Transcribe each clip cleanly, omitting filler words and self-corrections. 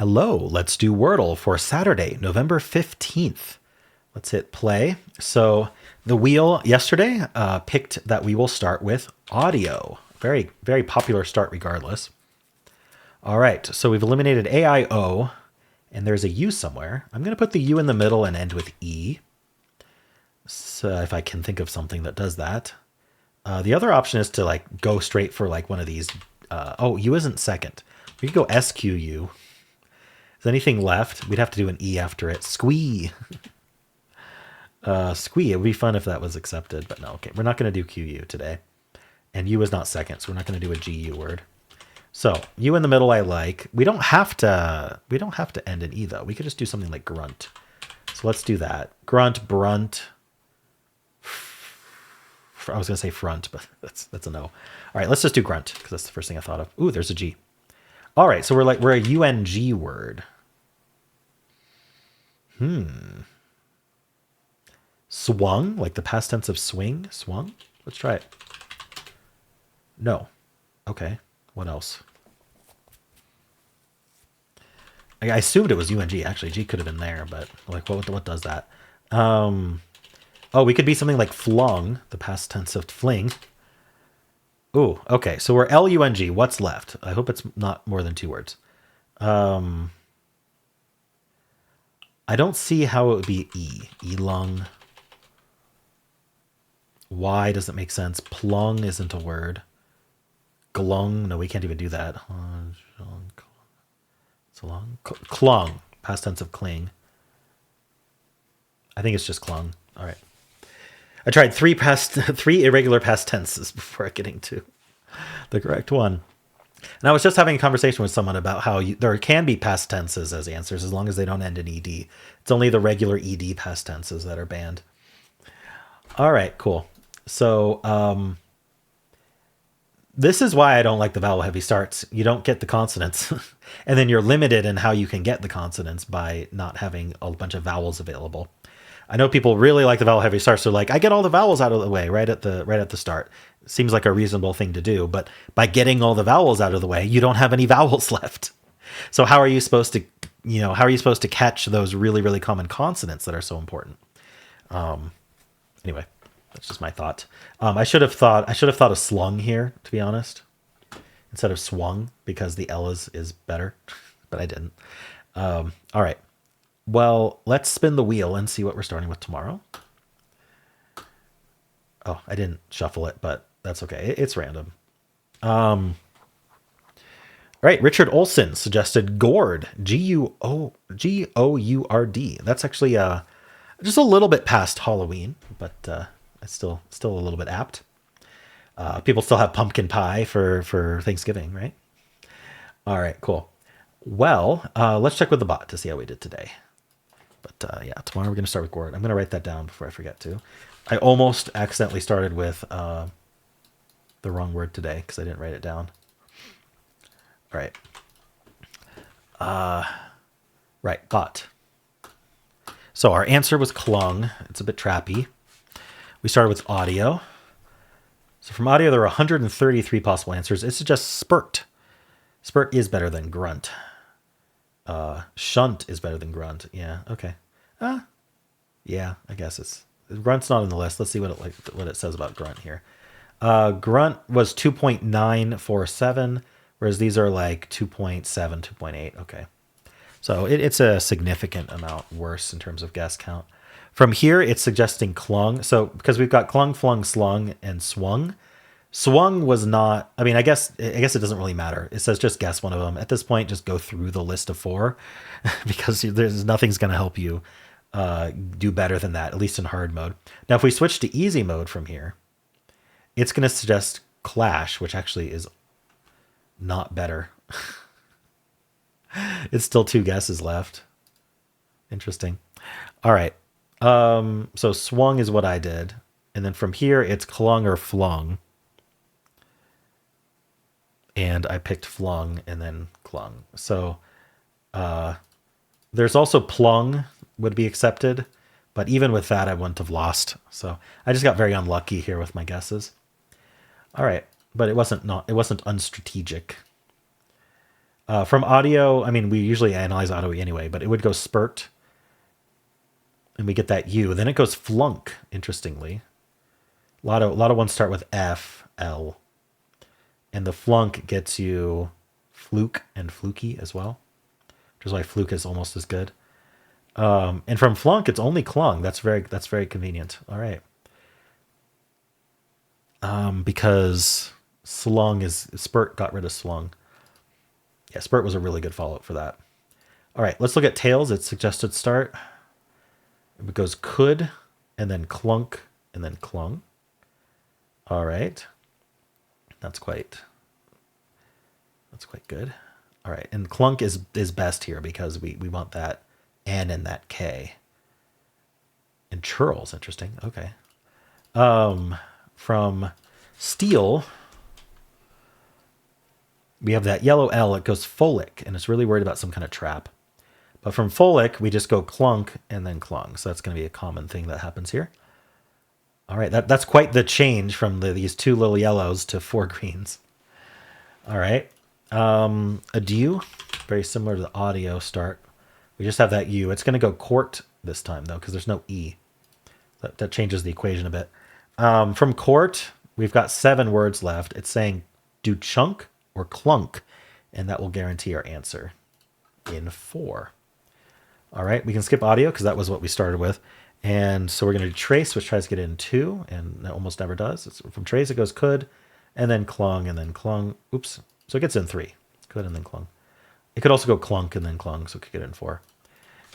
Hello, let's do Wordle for Saturday, November 15th. Let's hit play. So the wheel yesterday picked that we will start with audio. Very, very popular start regardless. All right, so we've eliminated AIO, and there's a U somewhere. I'm going to put the U in the middle and end with E. So if I can think of something that does that. The other option is to like go straight for like one of these. Oh, U isn't second. We could go SQU. Is anything left? We'd have to do an E after it. Squee. Squee. It would be fun if that was accepted, but no. Okay, we're not going to do QU today. And U is not second, so we're not going to do a GU word. So U in the middle I like. We don't have to end in E though. We could just do something like grunt. So let's do that. Grunt, brunt. I was going to say front, but that's a no. All right, let's just do grunt because that's the first thing I thought of. Ooh, there's a G. All right, so we're a UNG word. Swung, like the past tense of swing, swung. Let's try it. No. Okay. What else? I assumed it was UNG. Actually, G could have been there, but like, what does that? Oh, we could be something like flung, the past tense of fling. Ooh, okay. So we're LUNG. What's left? I hope it's not more than two words. I don't see how it would be E. Elung. Y doesn't make sense. Plung isn't a word. Glung. No, we can't even do that. Clung. Past tense of cling. I think it's just clung. All right. I tried three irregular past tenses before getting to the correct one. And I was just having a conversation with someone about how there can be past tenses as answers as long as they don't end in ED. It's only the regular ED past tenses that are banned. All right, cool. So this is why I don't like the vowel heavy starts. You don't get the consonants. And then you're limited in how you can get the consonants by not having a bunch of vowels available. I know people really like the vowel heavy starts. They're like, I get all the vowels out of the way right at the start. Seems like a reasonable thing to do, but by getting all the vowels out of the way, you don't have any vowels left. So how are you supposed to catch those really, really common consonants that are so important? Anyway, that's just my thought. I should have thought of slung here, to be honest, instead of swung, because the L is better, but I didn't. All right. Well, let's spin the wheel and see what we're starting with tomorrow. Oh, I didn't shuffle it, but that's okay. It's random. All right, Richard Olson suggested gourd, Gourd. That's actually just a little bit past Halloween, but it's still a little bit apt. People still have pumpkin pie for Thanksgiving, right? All right, cool. Well, let's check with the bot to see how we did today. But yeah, tomorrow we're going to start with gourd. I'm going to write that down before I forget to. I almost accidentally started with the wrong word today because I didn't write it down. All right. Right, got. So our answer was clung. It's a bit trappy. We started with audio. So from audio, there are 133 possible answers. It suggests spurt. Spurt is better than grunt. Shunt is better than grunt. Yeah, okay. Yeah, I guess grunt's not on the list. Let's see what it says about grunt here. Grunt was 2.947, whereas these are like 2.7, 2.8. Okay. So it's a significant amount worse in terms of guess count. From here, it's suggesting clung. So because we've got clung, flung, slung, and swung. Swung was not, I mean, I guess it doesn't really matter. It says just guess one of them. At this point, just go through the list of 4 because nothing's going to help you do better than that, at least in hard mode. Now, if we switch to easy mode from here, it's going to suggest clash, which actually is not better. It's still 2 guesses left. Interesting. All right. So swung is what I did. And then from here, it's clung or flung. And I picked flung and then clung. So there's also plung would be accepted. But even with that, I wouldn't have lost. So I just got very unlucky here with my guesses. All right. But it wasn't unstrategic. From audio, I mean, we usually analyze audio anyway, but it would go spurt, and we get that U. Then it goes flunk, interestingly. A lot of ones start with F, L. And the flunk gets you fluke and fluky as well, which is why fluke is almost as good. And from flunk, it's only clung. That's very convenient. All right. Because slung is spurt got rid of slung. Yeah, spurt was a really good follow-up for that. All right, let's look at tails. It's suggested start. It goes could, and then clunk, and then clung. All right. That's quite good. All right, and clunk is best here because we want that N and that K. And churl's interesting. Okay. From steel, we have that yellow L. It goes folic, and it's really worried about some kind of trap. But from folic, we just go clunk and then clung. So that's going to be a common thing that happens here. All right, that's quite the change from these two little yellows to four greens. All right. Adieu, very similar to the audio start. We just have that U. It's going to go court this time, though, because there's no E. That changes the equation a bit. From court, we've got 7 words left. It's saying do chunk or clunk, and that will guarantee our answer in 4. All right, we can skip audio because that was what we started with. And so we're going to do trace, which tries to get in 2, and it almost never does. From trace, it goes could, and then clung, and then clung. Oops. So it gets in 3. Could and then clung. It could also go clunk and then clung, so it could get in 4.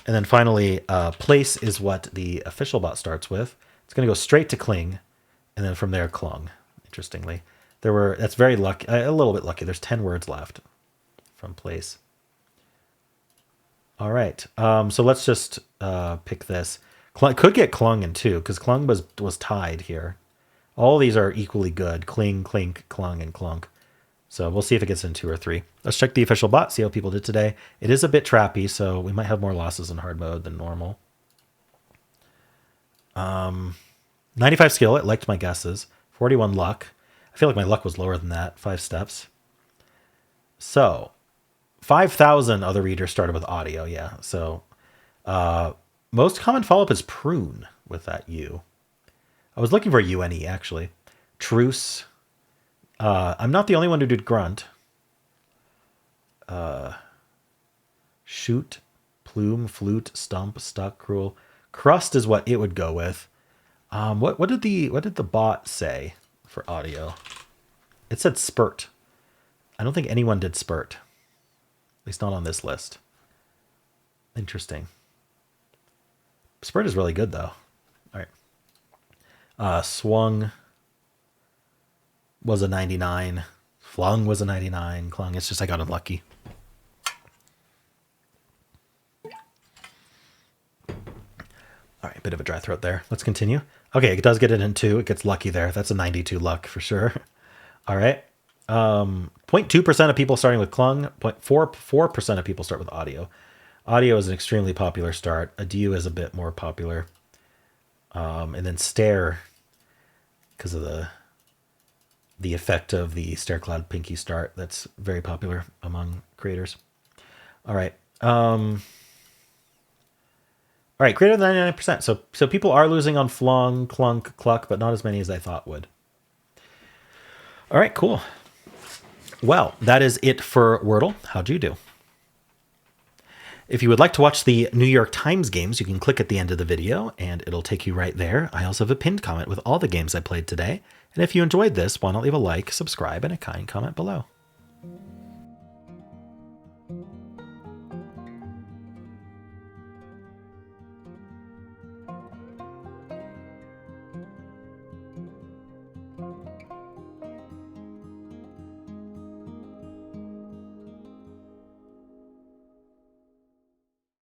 And then finally, place is what the official bot starts with. It's going to go straight to cling, and then from there, clung, interestingly. That's very lucky, a little bit lucky. There's 10 words left from place. All right, so let's just pick this. Could get clung in 2, because clung was tied here. All these are equally good. Cling, clink, clung, and clunk. So we'll see if it gets in 2 or 3. Let's check the official bot, see how people did today. It is a bit trappy, so we might have more losses in hard mode than normal. 95 skill, it liked my guesses. 41 luck. I feel like my luck was lower than that. 5 steps. So 5,000 other readers started with audio, yeah. So most common follow-up is prune with that U. I was looking for UNE, actually. Truce. I'm not the only one who did grunt. Shoot, plume, flute, stump, stuck, cruel. Crust is what it would go with. What did the bot say for audio? It said spurt. I don't think anyone did spurt. At least not on this list. Interesting. Spurt is really good though. All right. Swung was a 99. Flung was a 99. Clung. It's just I got unlucky. All right, bit of a dry throat there. Let's continue. Okay, it does get it in 2. It gets lucky there. That's a 92 luck for sure. All right. 0.2% of people starting with clung. 0.4% of people start with audio. Audio is an extremely popular start. Adieu is a bit more popular. And then stare, because of the effect of the stare cloud pinky start. That's very popular among creators. All right. All right, greater than 99%. So people are losing on flung, clunk, cluck, but not as many as I thought would. All right, cool. Well, that is it for Wordle. How'd you do? If you would like to watch the New York Times games, you can click at the end of the video and it'll take you right there. I also have a pinned comment with all the games I played today. And if you enjoyed this, why not leave a like, subscribe, and a kind comment below.